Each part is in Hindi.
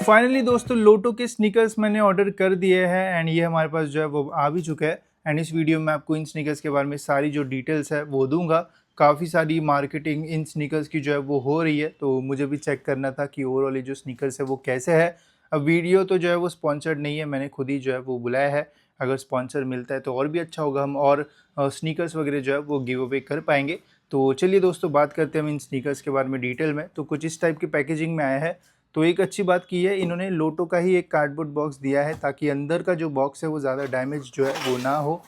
फाइनली दोस्तों लोटो के स्नीकर्स मैंने ऑर्डर कर दिए हैं एंड ये हमारे पास जो है वो आ भी चुका है। एंड इस वीडियो में आपको इन स्नीकर्स के बारे में सारी जो डिटेल्स है वो दूंगा। काफ़ी सारी मार्केटिंग इन स्नीकर्स की जो है वो हो रही है, तो मुझे भी चेक करना था कि ओवरऑल ये जो स्नीकर्स है वो कैसे है। अब वीडियो तो जो है वो स्पॉन्सर्ड नहीं है, मैंने खुद ही जो है वो बुलाया है। अगर स्पॉन्सर मिलता है तो और भी अच्छा होगा, हम और स्नीकर्स वगैरह जो है वो गिव अवे कर पाएंगे। तो चलिए दोस्तों बात करते हैं हम इन स्नीकर्स के बारे में डिटेल में। तो कुछ इस टाइप की पैकेजिंग में आया है। तो एक अच्छी बात की है, इन्होंने लोटो का ही एक कार्डबोर्ड बॉक्स दिया है ताकि अंदर का जो बॉक्स है वो ज़्यादा डैमेज जो है वो ना हो।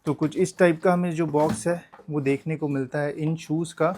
तो कुछ इस टाइप का हमें जो बॉक्स है वो देखने को मिलता है इन शूज़ का।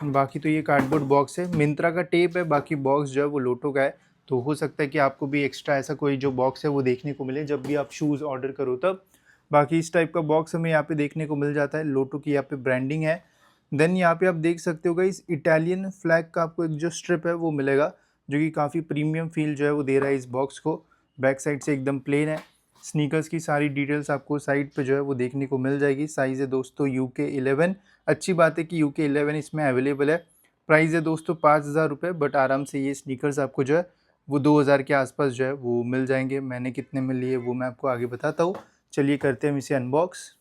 बाकी तो ये कार्डबोर्ड बॉक्स है, मिंत्रा का टेप है, बाकी बॉक्स जो है वो लोटो का है। तो हो सकता है कि आपको भी एक्स्ट्रा ऐसा कोई जो बॉक्स है वो देखने को मिले जब भी आप शूज़ ऑर्डर करो तब। बाकी इस टाइप का बॉक्स हमें यहाँ पे देखने को मिल जाता है, लोटो की यहाँ पे ब्रांडिंग है। देन यहाँ पे आप देख सकते हो गाइस, इटालियन फ्लैग का आपको एक जो स्ट्रिप है वो मिलेगा, जो कि काफ़ी प्रीमियम फील जो है वो दे रहा है इस बॉक्स को। बैक साइड से एकदम प्लेन है। स्नीकर्स की सारी डिटेल्स आपको साइड पे जो है वो देखने को मिल जाएगी। साइज़ है दोस्तों UK11। अच्छी बात है कि UK11 इसमें अवेलेबल है। प्राइस है दोस्तों 5,000 रुपये, बट आराम से ये स्नीकर्स आपको जो है वो 2,000 के आसपास जो है वो मिल जाएंगे। मैंने कितने में लिए वो मैं आपको आगे बताता हूँ। चलिए करते हैं हम इसे अनबॉक्स।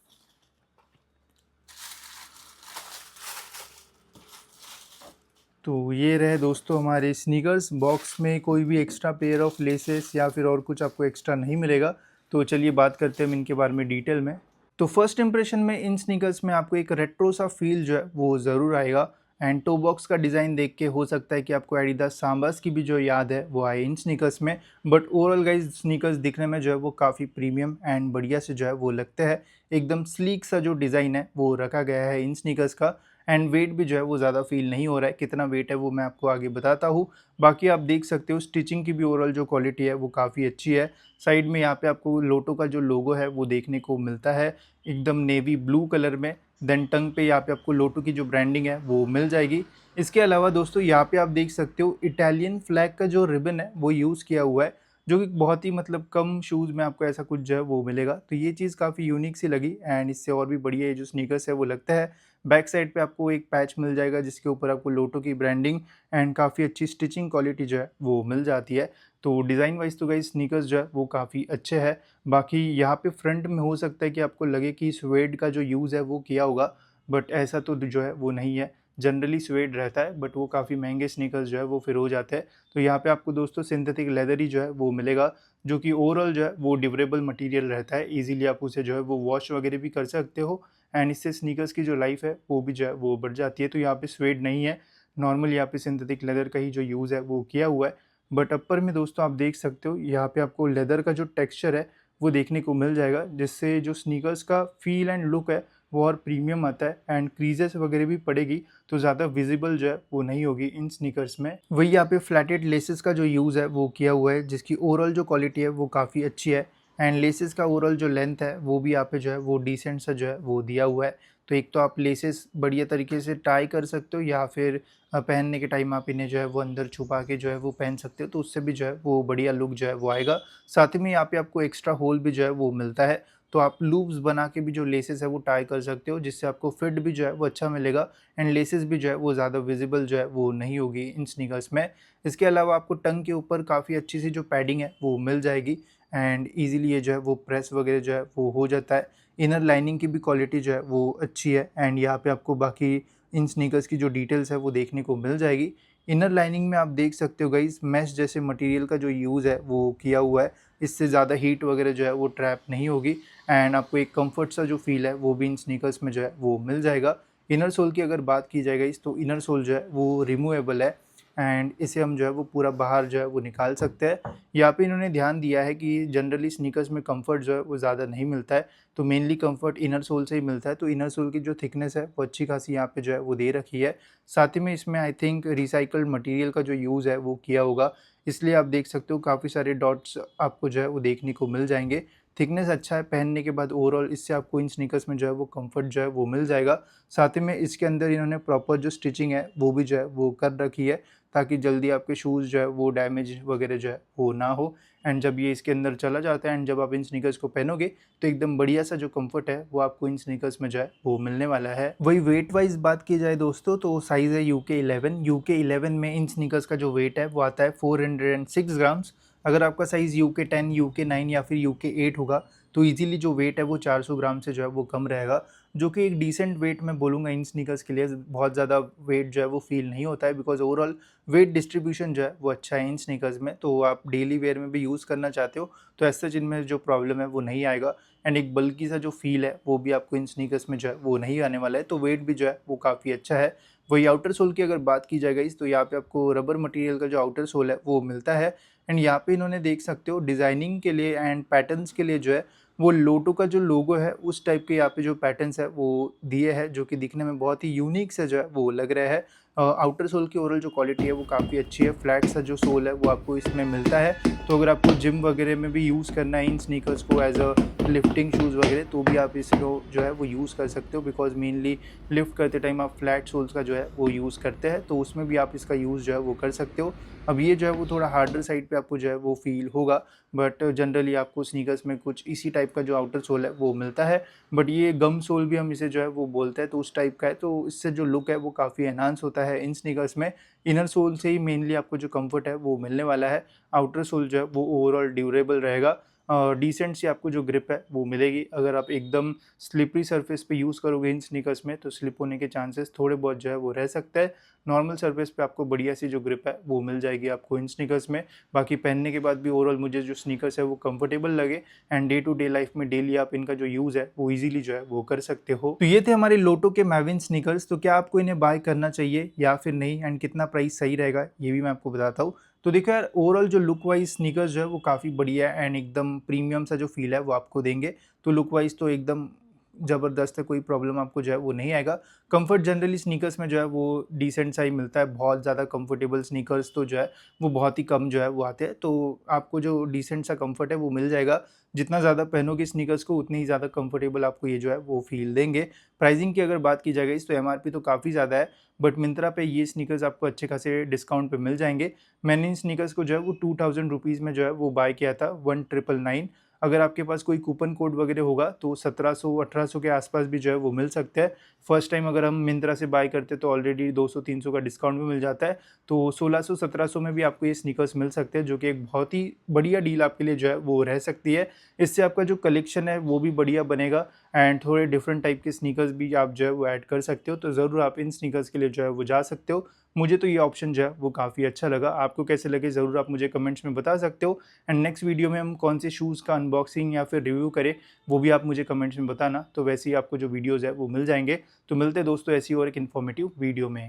तो ये रहे दोस्तों हमारे स्नीकर्स। बॉक्स में कोई भी एक्स्ट्रा पेयर ऑफ लेसेस या फिर और कुछ आपको एक्स्ट्रा नहीं मिलेगा। तो चलिए बात करते हैं हम इनके बारे में डिटेल में। तो फर्स्ट इंप्रेशन में इन स्नीकर्स में आपको एक रेट्रो सा फील जो है वो ज़रूर आएगा। एंड टो बॉक्स का डिज़ाइन देख के हो सकता है कि आपको एडिडास सांबास की भी जो याद है वो आए इन स्नीकर्स में। बट ओवरऑल गाइज स्नीकर्स दिखने में जो है वो काफ़ी प्रीमियम एंड बढ़िया से जो है वो लगते हैं। एकदम स्लीक सा जो डिज़ाइन है वो रखा गया है इन स्नीकर्स का। एंड वेट भी जो है वो ज़्यादा फील नहीं हो रहा है। कितना वेट है वो मैं आपको आगे बताता हूँ। बाकी आप देख सकते हो स्टिचिंग की भी ओवरऑल जो क्वालिटी है वो काफ़ी अच्छी है। साइड में यहाँ पे आपको लोटो का जो लोगो है वो देखने को मिलता है एकदम नेवी ब्लू कलर में। देन टंग पे यहाँ पे आपको लोटो की जो ब्रांडिंग है वो मिल जाएगी। इसके अलावा दोस्तों यहाँ पे आप देख सकते हो इटालियन फ्लैग का जो रिबन है वो यूज़ किया हुआ है, जो कि बहुत ही मतलब कम शूज़ में आपको ऐसा कुछ जो है वो मिलेगा। तो ये चीज़ काफ़ी यूनिक सी लगी एंड इससे और भी बढ़िया ये जो स्नीकर्स है वो लगता है। बैक साइड पे आपको एक पैच मिल जाएगा जिसके ऊपर आपको लोटो की ब्रांडिंग एंड काफ़ी अच्छी स्टिचिंग क्वालिटी जो है वो मिल जाती है। तो डिज़ाइन वाइज तो गाइस स्नीकर्स जो है वो काफ़ी अच्छे हैं। बाकी यहाँ पे फ्रंट में हो सकता है कि आपको लगे कि स्वेड का जो यूज़ है वो किया होगा, बट ऐसा तो जो है वो नहीं है। जनरली स्वेड रहता है, बट वो काफ़ी महंगे स्नीकर्स जो है वो फिर हो जाते हैं। तो यहाँ पे आपको दोस्तों सिंथेटिक लेदर ही जो है वो मिलेगा, जो कि ओवरऑल जो है वो ड्यूरेबल मटेरियल रहता है। इजीली आप उसे जो है वो वॉश वगैरह भी कर सकते हो एंड इससे स्नीकर्स की जो लाइफ है वो भी जो है वो बढ़ जाती है। तो यहाँ पे स्वेड नहीं है, नॉर्मल यहाँ पे सिंथेटिक लेदर का ही जो यूज़ है वो किया हुआ है। बट अपर में दोस्तों आप देख सकते हो यहाँ पे आपको लेदर का जो टेक्सचर है वो देखने को मिल जाएगा, जिससे जो स्नीकर्स का फील एंड लुक है वो और प्रीमियम आता है। एंड क्रीजेस वगैरह भी पड़ेगी तो ज़्यादा विजिबल जो है वो नहीं होगी इन स्नीकर्स में। वही यहाँ पे फ्लैटेड लेसेस का जो यूज़ है वो किया हुआ है, जिसकी ओवरऑल जो क्वालिटी है वो काफ़ी अच्छी है। एंड लेसेस का ओवरऑल जो लेंथ है वो भी यहाँ पे जो है वो डिसेंट सा जो है वो दिया हुआ है। तो एक तो आप लेसेस बढ़िया तरीके से टाई कर सकते हो या फिर पहनने के टाइम आप इन्हें जो है वो अंदर छुपा के जो है वो पहन सकते हो, तो उससे भी जो है वो बढ़िया लुक जो है वो आएगा। साथ ही में यहाँ पे आपको एक्स्ट्रा होल भी जो है वो मिलता है, तो आप लूप्स बना के भी जो लेसेस है वो टाई कर सकते हो, जिससे आपको फिट भी जो है वो अच्छा मिलेगा एंड लेसेस भी जो है वो ज़्यादा विजिबल जो है वो नहीं होगी इन स्नीकर्स में। इसके अलावा आपको टंग के ऊपर काफ़ी अच्छी सी जो पैडिंग है वो मिल जाएगी एंड ईजिली ये जो है वो प्रेस वगैरह जो है वो हो जाता है। इनर लाइनिंग की भी क्वालिटी जो है वो अच्छी है एंड यहाँ पे आपको बाकी इन स्नीकर्स की जो डिटेल्स है वो देखने को मिल जाएगी। इनर लाइनिंग में आप देख सकते हो गाइस मैश जैसे मटेरियल का जो यूज़ है वो किया हुआ है, इससे ज़्यादा हीट वगैरह जो है वो ट्रैप नहीं होगी एंड आपको एक कंफर्ट सा जो फील है वो भी इन स्नीकर्स में जो है वो मिल जाएगा। इनर सोल की अगर बात की जाए गाइस तो इनर सोल जो है वो रिमूवेबल है एंड इसे हम जो है वो पूरा बाहर जो है वो निकाल सकते हैं। यहाँ पे इन्होंने ध्यान दिया है कि जनरली स्नीकर्स में कंफर्ट जो है वो ज़्यादा नहीं मिलता है, तो मेनली कंफर्ट इनर सोल से ही मिलता है। तो इनर सोल की जो थिकनेस है वो अच्छी खासी यहाँ पे जो है वो दे रखी है। साथ ही में इसमें आई थिंक रिसाइकल्ड मटेरियल का जो यूज़ है वो किया होगा, इसलिए आप देख सकते हो काफ़ी सारे डॉट्स आपको जो है वो देखने को मिल जाएंगे। थिकनेस अच्छा है, पहनने के बाद ओवरऑल इससे आपको इन स्नीकर्स में जो है वो कंफर्ट जो है वो मिल जाएगा। साथ ही में इसके अंदर इन्होंने प्रॉपर जो स्टिचिंग है वो भी जो है वो कर रखी है, ताकि जल्दी आपके शूज़ जो है वो डैमेज वगैरह जो है वो ना हो। एंड जब ये इसके अंदर चला जाता है एंड जब आप इन स्नीकर्स को पहनोगे तो एकदम बढ़िया सा जो कंफर्ट है वो आपको इन स्नीकर्स में जो है वो मिलने वाला है। वही वेट वाइज बात की जाए दोस्तों तो साइज़ है UK11 में इन स्नीकर्स का जो वेट है वो आता है 406 ग्राम्स। अगर आपका साइज़ UK10, UK9 या फिर UK8 होगा तो इजीली जो वेट है वो 400 ग्राम से जो है वो कम रहेगा, जो कि एक डिसेंट वेट मैं बोलूँगा इन स्नीकर्स के लिए। बहुत ज़्यादा वेट जो है वो फील नहीं होता है बिकॉज ओवरऑल वेट डिस्ट्रीब्यूशन जो है वो अच्छा है इन स्नीकर्स में। तो आप डेली वेयर में भी यूज़ करना चाहते हो तो ऐसा जिनमें जो प्रॉब्लम है वो नहीं आएगा एंड एक बल्कि सा जो फील है वो भी आपको इन स्नीकर्स में जो है वो नहीं आने वाला है। तो वेट भी जो है वो काफ़ी अच्छा है। वही आउटर सोल की अगर बात की जाए गाइस तो यहाँ पे आपको रबर मटेरियल का जो आउटर सोल है वो मिलता है एंड यहाँ पे इन्होंने देख सकते हो डिज़ाइनिंग के लिए एंड पैटर्न्स के लिए जो है वो लोटो का जो लोगो है उस टाइप के यहाँ पे जो पैटर्न्स है वो दिए हैं, जो कि दिखने में बहुत ही यूनिक से जो है वो लग रहा है। आउटर सोल की ओवरऑल जो क्वालिटी है वो काफ़ी अच्छी है। फ्लैट सा जो सोल है वो आपको इसमें मिलता है। तो अगर आपको जिम वगैरह में भी यूज़ करना है इन स्नीकर्स को एज अ लिफ्टिंग शूज़ वगैरह तो भी आप इसको जो है वो यूज़ कर सकते हो बिकॉज मेनली लिफ्ट करते टाइम आप फ्लैट सोल्स का जो है वो यूज़ करते हैं तो उसमें भी आप इसका यूज़ जो है वो कर सकते हो। अब ये जो है वो थोड़ा हार्डर साइड पे आपको जो है वो फील होगा बट जनरली आपको स्नीकर्स में कुछ इसी टाइप का जो आउटर सोल है वो मिलता है। बट ये गम सोल भी हम इसे जो है वो बोलते हैं तो उस टाइप का है, तो इससे जो लुक है वो काफ़ी एनहांस होता है इन स्नीकर्स में। इनर सोल से ही मेनली आपको जो कंफर्ट है वो मिलने वाला है। आउटर सोल जो है वो ओवरऑल ड्यूरेबल रहेगा। डिसेंट सी आपको जो ग्रिप है वो मिलेगी। अगर आप एकदम स्लिपरी सरफेस पे यूज़ करोगे इन स्नीकर्स में तो स्लिप होने के चांसेस थोड़े बहुत जो है वो रह सकता है। नॉर्मल सरफेस पे आपको बढ़िया सी जो ग्रिप है वो मिल जाएगी आपको इन स्नीकर्स में। बाकी पहनने के बाद भी ओवरऑल मुझे जो स्नीकर्स है वो कंफर्टेबल लगे and day to day life में डेली आप इनका जो यूज़ है वो इजीली जो है वो कर सकते हो। तो ये थे हमारे लोटो के मैविन स्नीकर्स। तो क्या आपको इन्हें बाय करना चाहिए या फिर नहीं एंड कितना प्राइस सही रहेगा ये भी मैं आपको बताता हूँ। तो देखो यार ओवरऑल जो लुक वाइज स्नीकर्स जो है वो काफ़ी बढ़िया है एंड एकदम प्रीमियम सा जो फील है वो आपको देंगे। तो लुक वाइज तो एकदम ज़बरदस्त है, कोई प्रॉब्लम आपको जो है वो नहीं आएगा। कंफर्ट जनरली स्नीकर्स में जो है वो डिसेंट सा ही मिलता है। बहुत ज़्यादा कंफर्टेबल स्नीकर्स तो जो है वो बहुत ही कम जो है वो आते हैं। तो आपको जो डिसेंट सा कंफर्ट है वो मिल जाएगा। जितना ज़्यादा पहनोगे स्नीकर्स को उतनी ही ज़्यादा कंफर्टेबल आपको ये जो है वो फील देंगे। प्राइसिंग की अगर बात की जाएगा इस तो एमआरपी तो काफ़ी ज़्यादा है बट मिंत्रा पे ये स्नीकर्स आपको अच्छे खासे डिस्काउंट पे मिल जाएंगे। मैंने इन स्नीकर्स को जो है वो 2000 रुपीज़ में जो है वो बाय किया था 1999। अगर आपके पास कोई कूपन कोड वगैरह होगा तो 1700-1800 के आसपास भी जो है वो मिल सकते हैं। फर्स्ट टाइम अगर हम मिंत्रा से बाय करते तो ऑलरेडी 200-300 का डिस्काउंट भी मिल जाता है। तो 1600-1700 में भी आपको ये स्नीकर्स मिल सकते हैं, जो कि एक बहुत ही बढ़िया डील आपके लिए जो है वो रह सकती है। इससे आपका जो कलेक्शन है वो भी बढ़िया बनेगा एंड थोड़े डिफरेंट टाइप के स्नीकर्स भी आप जो है वो ऐड कर सकते हो। तो ज़रूर आप इन स्नीकर्स के लिए जो है वो जा सकते हो। मुझे तो ये ऑप्शन जो है वो काफ़ी अच्छा लगा। आपको कैसे लगे ज़रूर आप मुझे कमेंट्स में बता सकते हो एंड नेक्स्ट वीडियो में हम कौन से शूज़ का अनबॉक्सिंग या फिर रिव्यू करें वो भी आप मुझे कमेंट्स में बताना। तो वैसे ही आपको जो वीडियोज़ है वो मिल जाएंगे। तो मिलते हैं दोस्तों ऐसी और एक इन्फॉर्मेटिव वीडियो में।